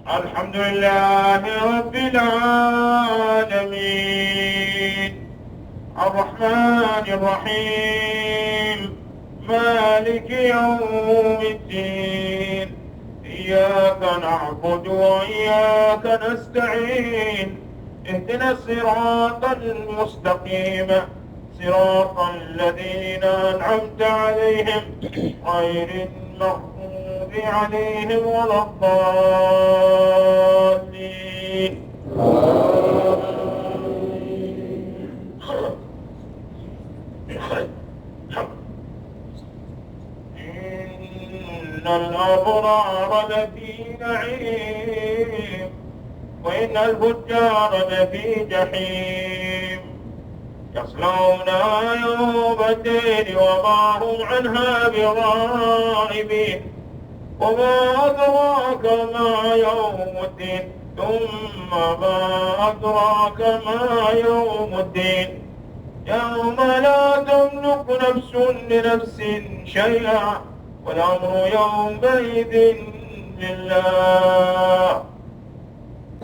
الحمد لله رب العالمين، الرحمن الرحيم، مالك يوم الدين. إياك نعبد وإياك نستعين، اهدنا الصراط المستقيم، صراط الذين أنعمت عليهم غير المغضوب عليهم ولا الضالين. إن الأبرار لفي نعيم، وإن الفجار لفي جحيم، يصلونها يوم الدين وما هم عنها بغائبين. وما أدراك ما يوم الدين، ثم ما أدراك ما يوم الدين. يوم لا تملك نفس لنفس شيئا، والأمر يومئذ لله.